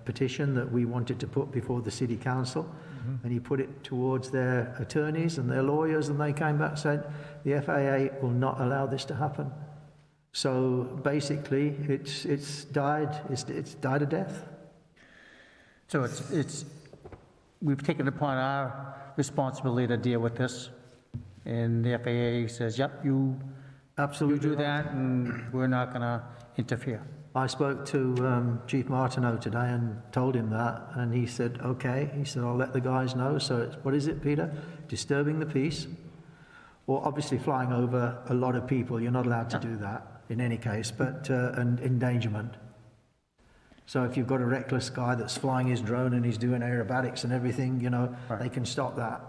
petition that we wanted to put before the city council, and he put it towards their attorneys and their lawyers, and they came back and said the FAA will not allow this to happen. So basically, it's died a death. So we've taken upon our responsibility to deal with this, and the FAA says, yep, you Absolutely do right. that, and we're not going to interfere. I spoke to Chief Martineau today and told him that, and he said, okay. He said, I'll let the guys know. So it's, what is it, Peter? Disturbing the peace, or obviously flying over a lot of people. You're not allowed to do that in any case, but and endangerment. So if you've got a reckless guy that's flying his drone and he's doing aerobatics and everything, they can stop that.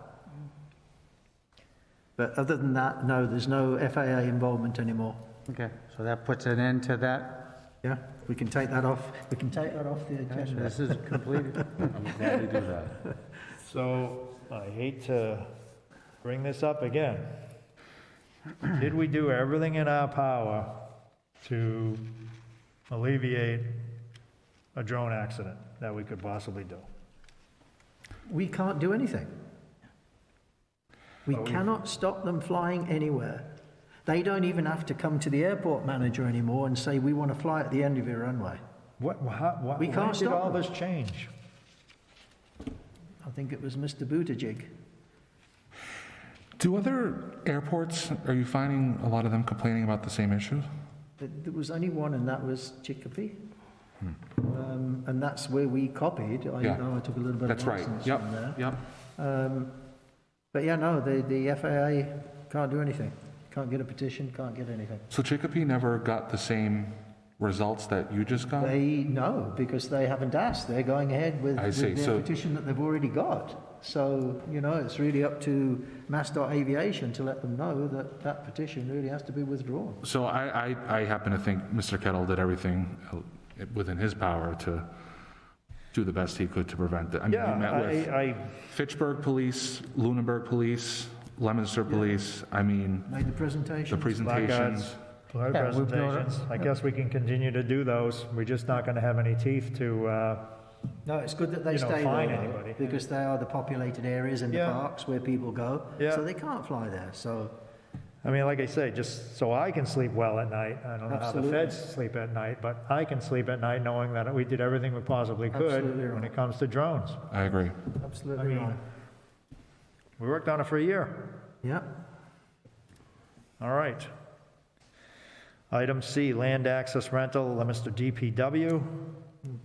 But other than that, no, there's no FAA involvement anymore. Okay, so that puts an end to that. Yeah, we can take that off. We can take that off the agenda. This is completed. I'm glad you do that. So I hate to bring this up again. Did we do everything in our power to alleviate a drone accident that we could possibly do? We can't do anything. We cannot stop them flying anywhere. They don't even have to come to the airport manager anymore and say, we want to fly at the end of your runway. We We can't when did stop all them. this change? I think it was Mr. Buttigieg. Do other airports, are you finding a lot of them complaining about the same issues? There was only one, and that was Chicopee. And that's where we copied. I Yeah. know I took a little bit That's of right. license Yep, from there. yep. But yeah, no, the FAA can't do anything. Can't get a petition, can't get anything. So Chicopee never got the same results that you just got? No, because they haven't asked. They're going ahead with I see. their So- petition that they've already got. So, it's really up to MassDOT Aviation to let them know that that petition really has to be withdrawn. So I happen to think Mr. Kettle did everything within his power to do the best he could to prevent it. I mean, he met with I Fitchburg Police, Lunenburg Police, Leominster Police, I mean, Made the presentation. the presentations. Our Yeah, we've known it. presentations. I guess we can continue to do those. We're just not going to have any teeth to, No, it's good that they stay fine there, anybody. because they are the populated areas in the Yeah. parks where people go. Yeah. So they can't fly there, so. I mean, like I say, just so I can sleep well at night. I don't know how the Absolutely. feds sleep at night, but I can sleep at night knowing that we did everything we possibly could Absolutely when right. it comes to drones. I agree. Absolutely I mean- right. We worked on it for a year. Yeah. All right. Item C, land access rental, Mr. DPW.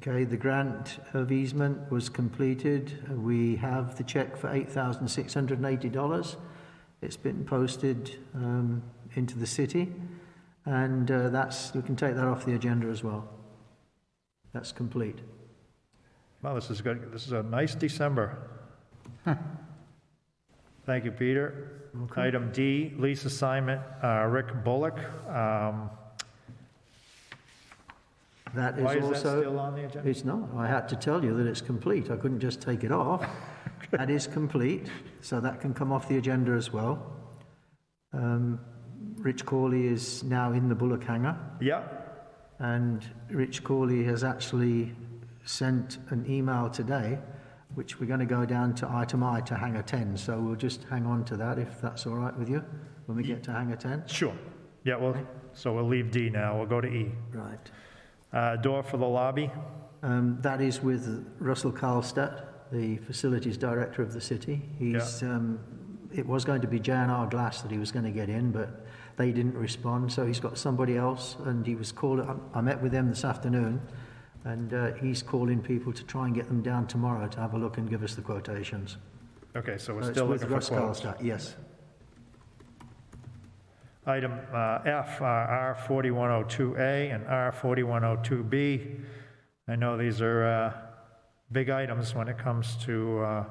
Okay, the grant of easement was completed. We have the check for $8,680. It's been posted into the city, and we can take that off the agenda as well. That's complete. Well, this is good. This is a nice December. Thank you, Peter. Item D, lease assignment, Rick Bullock. That Why is is that also. still on the agenda? It's not. I had to tell you that it's complete. I couldn't just take it off. That is complete, so that can come off the agenda as well. Rich Corley is now in the Bullock hangar, Yeah, and Rich Corley has actually sent an email today, which we're going to go down to item I to hangar 10, so we'll just hang on to that if that's all right with you. when we get to hangar 10? Sure. Yeah, well, so we'll leave D now, we'll go to E. Right. Door for the lobby, That is with Russell Karlstadt, the facilities director of the city. It was going to be J&R Glass that he was going to get in, but they didn't respond, so he's got somebody else, and he was called. I met with them this afternoon, and he's calling people to try and get them down tomorrow to have a look and give us the quotations. okay, so we're It's still with looking for Russ quotes. Karlstadt, yes. Item F, R4102A and R4102B. I know these are big items when it comes to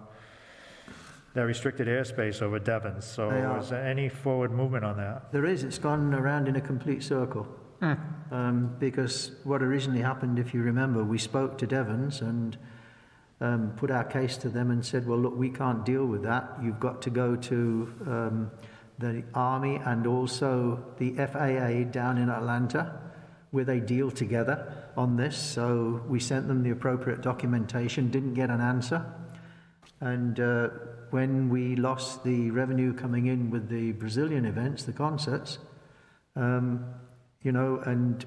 the restricted airspace over Devons. So They are. is there any forward movement on that? There is. It's gone around in a complete circle. Because what originally happened, if you remember, we spoke to Devons and put our case to them and said, well, look, we can't deal with that. You've got to go to the Army and also the FAA down in Atlanta, where they deal together on this. So we sent them the appropriate documentation, didn't get an answer. And when we lost the revenue coming in with the Brazilian events, the concerts, you know, and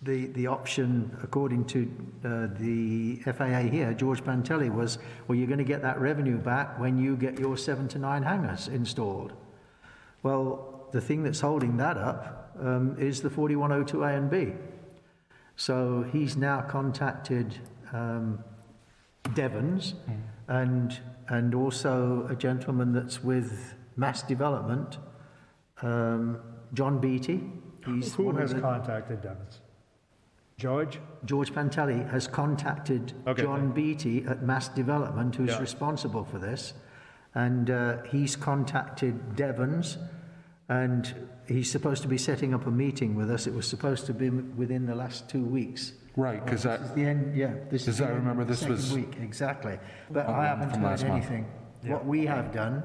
the option, according to the FAA here, George Pantelli, was, well, you're going to get that revenue back when you get your 7 to 9 hangars installed. Well, the thing that's holding that up is the 4102A and B. So he's now contacted Devons and also a gentleman that's with Mass Development, John Beattie. He's Who one of has the- contacted Devons? George? George Pantelli has contacted Okay. John Beattie at Mass Development, who's Yeah. responsible for this, and he's contacted Devons, and he's supposed to be setting up a meeting with us. It was supposed to be within the last 2 weeks. Right, because This is the end, yeah. This Because is the I end of remember the this was- second week, exactly. But I haven't from heard last month. anything. What we have done,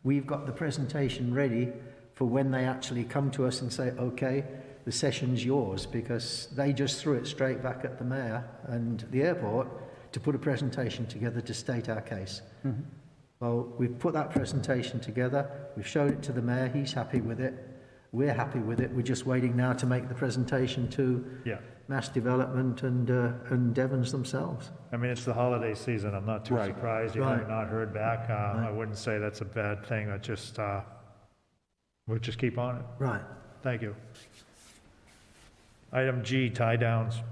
we've got the presentation ready for when they actually come to us and say, okay, the session's yours, because they just threw it straight back at the mayor and the airport to put a presentation together to state our case. Well, we've put that presentation together, we've showed it to the mayor, he's happy with it, we're happy with it, we're just waiting now to make the presentation to Yeah. Mass Development and Devons themselves. I mean, it's the holiday season. I'm not too Right. surprised you Right. have not heard back. I wouldn't say that's a bad thing. I just, we'll just keep on it. Right. Thank you. Item G, tie downs.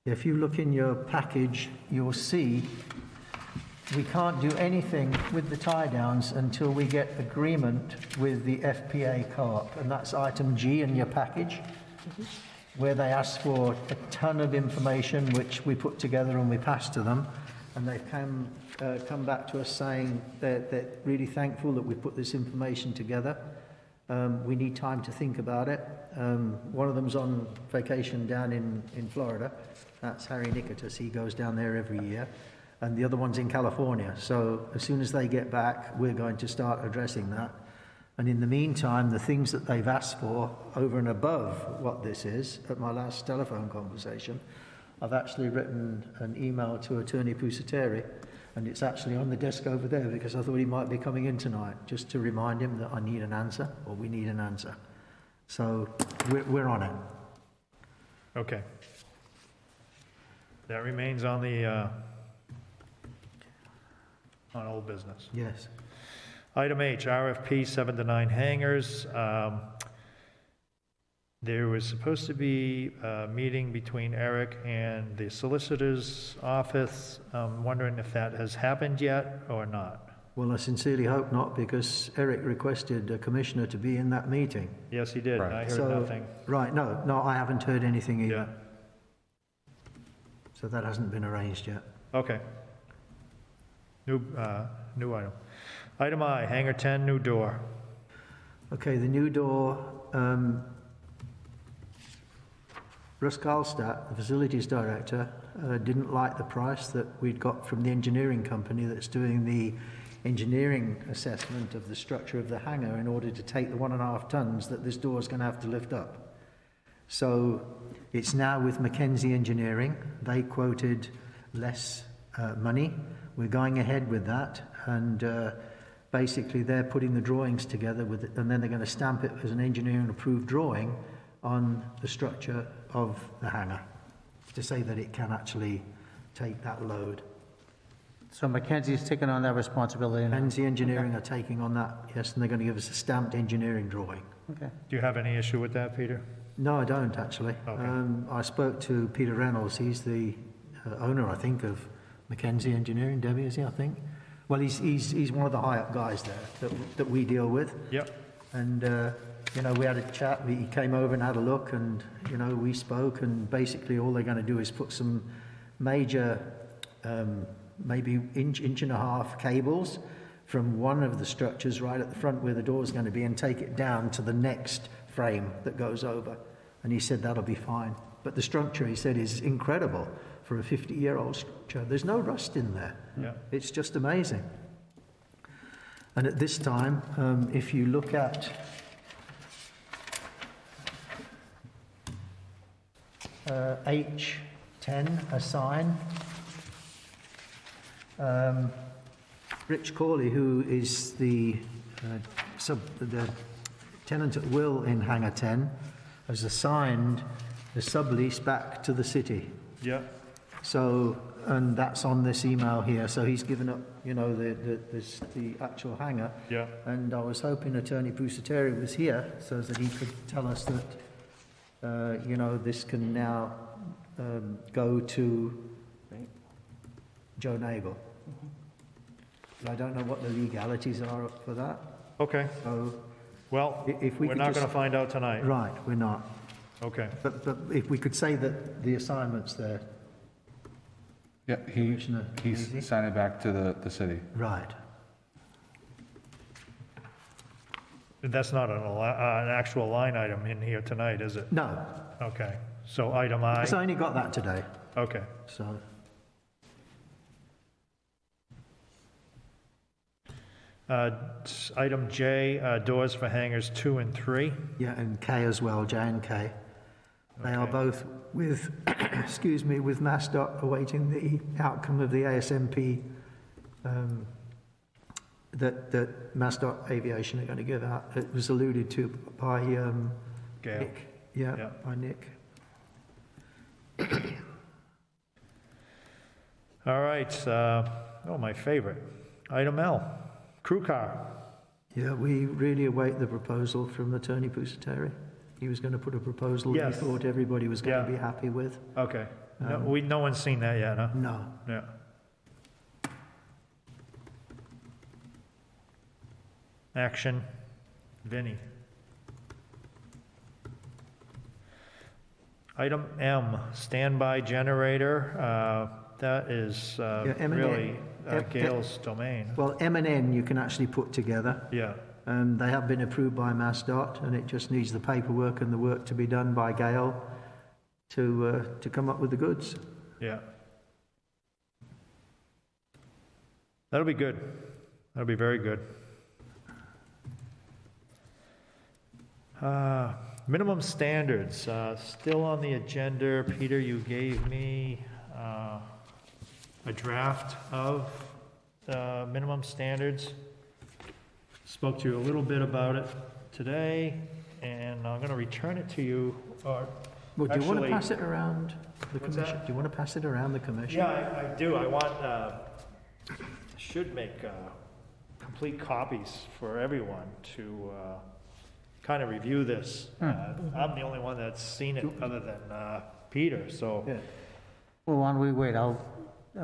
If you look in your package, you'll see we can't do anything with the tie downs until we get agreement with the FPA Co-op, and that's item G in your package, where they ask for a ton of information, which we put together and we passed to them, and they've come back to us saying they're really thankful that we put this information together. We need time to think about it. One of them's on vacation down in Florida. That's Harry Nikitas. He goes down there every year. And the other one's in California. So as soon as they get back, we're going to start addressing that. And in the meantime, the things that they've asked for over and above what this is, at my last telephone conversation, I've actually written an email to Attorney Pusateri, and it's actually on the desk over there because I thought he might be coming in tonight, just to remind him that I need an answer, or we need an answer. So we're on it. Okay. That remains on the, on old business. Yes. Item H, RFP 7 to 9 hangars. There was supposed to be a meeting between Eric and the solicitor's office. I'm wondering if that has happened yet or not. Well, I sincerely hope not, because Eric requested a commissioner to be in that meeting. Yes, he did. Right. I heard So- nothing. Right, no, I haven't heard anything either. Yeah, So that hasn't been arranged yet. okay. New item. Item I, hangar 10, new door. Okay, the new door, Russ Karlstadt, the facilities director, didn't like the price that we'd got from the engineering company that's doing the engineering assessment of the structure of the hangar in order to take the 1.5 tons that this door is going to have to lift up. So it's now with Mackenzie Engineering. They quoted less money. We're going ahead with that, and basically they're putting the drawings together with it, and then they're going to stamp it as an engineering approved drawing on the structure of the hangar to say that it can actually take that load. So Mackenzie's taking on that responsibility now? Menzie Engineering are taking on that, yes, and they're going to give us a stamped engineering drawing. Okay. Do you have any issue with that, Peter? No, I don't actually. Okay. I spoke to Peter Reynolds. He's the owner, I think, of Mackenzie Engineering. Debbie, is he? I think. Well, he's one of the high up guys there that we deal with. Yep. And you know, we had a chat. He came over and had a look, and you know, we spoke. And basically, all they're going to do is put some major, maybe inch and a half cables from one of the structures right at the front where the door is going to be, and take it down to the next frame that goes over. And he said that'll be fine. But the structure, he said, is incredible for a 50-year-old structure. There's no rust in there. Yeah. It's just amazing. And at this time, if you look at H10, a sign, Rich Corley, who is the tenant at will in Hangar 10, has assigned the sublease back to the city. Yeah. So, and that's on this email here. So he's given up, you know, the actual hangar. Yeah. And I was hoping Attorney Pusateri was here so that he could tell us that, you know, this can now go to Joe Nagel. I don't know what the legalities are for that. Okay. So, Well, if we we're could not going just- to find out tonight. right, we're not. Okay. But if we could say that the assignment's there, Yeah, Commissioner he's Daisy? signed it back to the city. right. That's not an actual line item in here tonight, is it? No, Okay. So item I. I only got that today, Okay. so. Item J, doors for hangars 2 and 3. Yeah, and K as well, J and K. They are Okay. both with, excuse me, with MassDOT awaiting the outcome of the ASMP that MassDOT Aviation are going to give out. It was alluded to by Gail. Nick. Yeah, Yeah. by Nick. All right. My favorite. Item L, crew car. Yeah, we really await the proposal from Attorney Pusateri. He was going to put a proposal that he Yes. thought everybody was going Yeah. to be happy with. Okay. No one's seen that yet, huh? No. Yeah. Action, Vinnie. Item M, standby generator. That is M&N. really M- Gail's domain. Well, M&N you can actually put together. Yeah. They have been approved by MassDOT, and it just needs the paperwork and the work to be done by Gail to come up with the goods. Yeah. That'll be good. That'll be very good. Minimum standards, still on the agenda. Peter, you gave me a draft of the minimum standards. Spoke to you a little bit about it today, and I'm going to return it to you. Or Well, do you want to actually- pass it around the What's commission? that? Do you want to pass it around the commission? Yeah, I do. I want, should make complete copies for everyone to kind of review this. I'm the only one that's seen it other than Peter, so, Yeah. Well, why don't we wait? I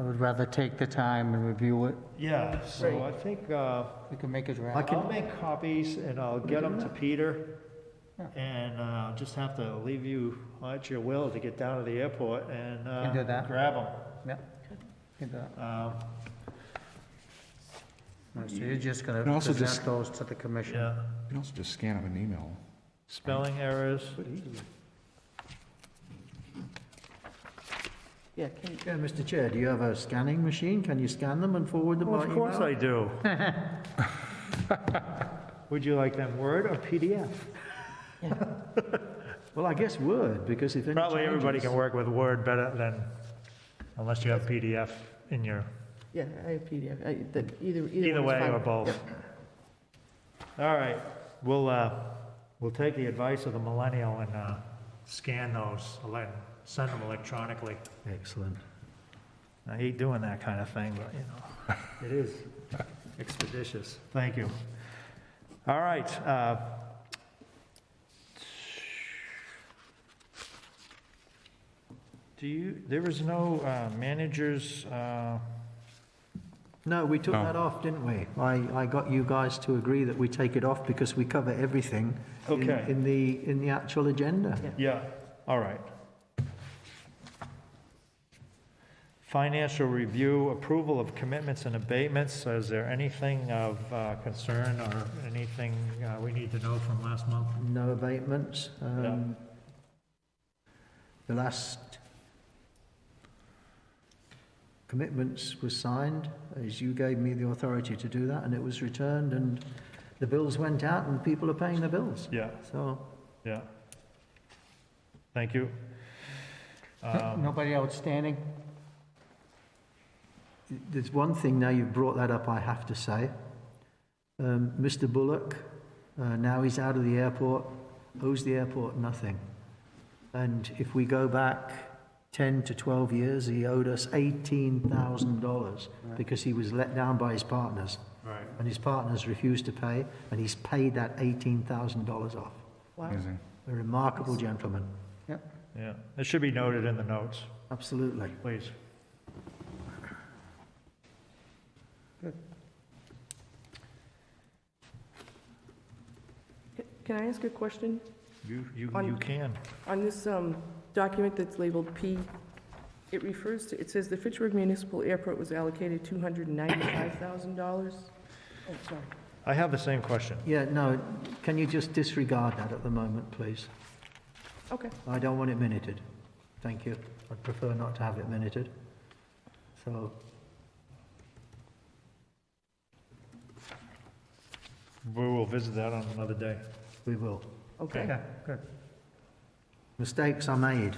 would rather take the time and review it. yeah, so I think We can make a draft. I'll make copies and I'll get them to Peter. And just have to leave you at your will to get down to the airport and Can do that. grab them. Yeah. Can do that. So you're just going And to also present just- those to the commission? Yeah, You can also just scan them and email them. spelling errors. Yeah, Yeah, Mr. Chair, do you have a scanning machine? Can you scan them and forward them Well, by of course email? I do. Would you like them Word or PDF? Well, I guess Word, because if any Probably everybody changes- can work with Word better than, unless you have PDF in your, yeah, I have PDF. Either either one's way fine. or both. All right, we'll take the advice of the millennial and scan those, send them electronically. Excellent. I hate doing that kind of thing, but, you know, it is expeditious. Thank you. All right. There was no managers, No, we took No. that off, didn't we? I got you guys to agree that we take it off because we cover everything Okay. in the actual agenda. yeah, all right. Financial review, approval of commitments and abatements. Is there anything of concern or anything we need to know from last month? No abatements. Yeah. The last commitments was signed, as you gave me the authority to do that, and it was returned, and the bills went out, and people are paying the bills. Yeah, So, yeah. Thank you. Nobody outstanding? there's one thing, now you've brought that up, I have to say. Mr. Bullock, now he's out of the airport, owes the airport nothing. And if we go back 10 to 12 years, he owed us $18,000 because he was let down by his partners. Right. And his partners refused to pay, and he's paid that $18,000 off. Wow. Amazing. A remarkable gentleman, Yeah, it should be noted in the notes, absolutely. please. Can I ask a question? You On- can. On this document that's labeled P, it refers to, it says the Fitchburg Municipal Airport was allocated $295,000. Oh, sorry. I have the same question. Yeah, no, can you just disregard that at the moment, please? Okay. I don't want it minuted. Thank you. I'd prefer not to have it minuted. So, We will visit that on another day. we will. Okay. Yeah, good. Mistakes are made.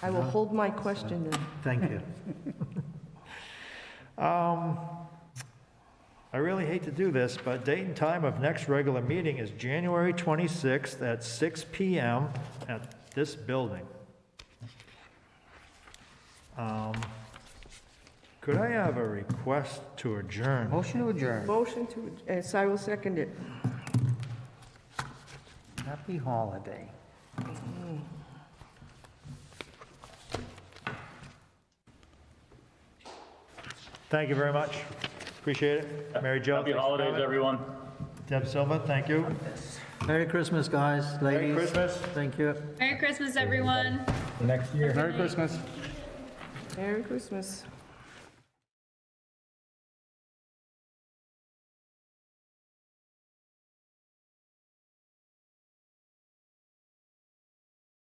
I will hold my question then. Thank you. I really hate to do this, but date and time of next regular meeting is January 26th at 6 PM at this building. Could I have a request to adjourn? Motion to adjourn. Motion to, yes, I will second it. Happy holiday. Thank you very much. Appreciate it. Mary Jo. Happy thanks for holidays, coming. everyone. Deb Silva, thank you. Merry Christmas, guys, ladies. Merry Christmas. Thank you. Merry Christmas, everyone. Next year. Merry Christmas. Merry Christmas.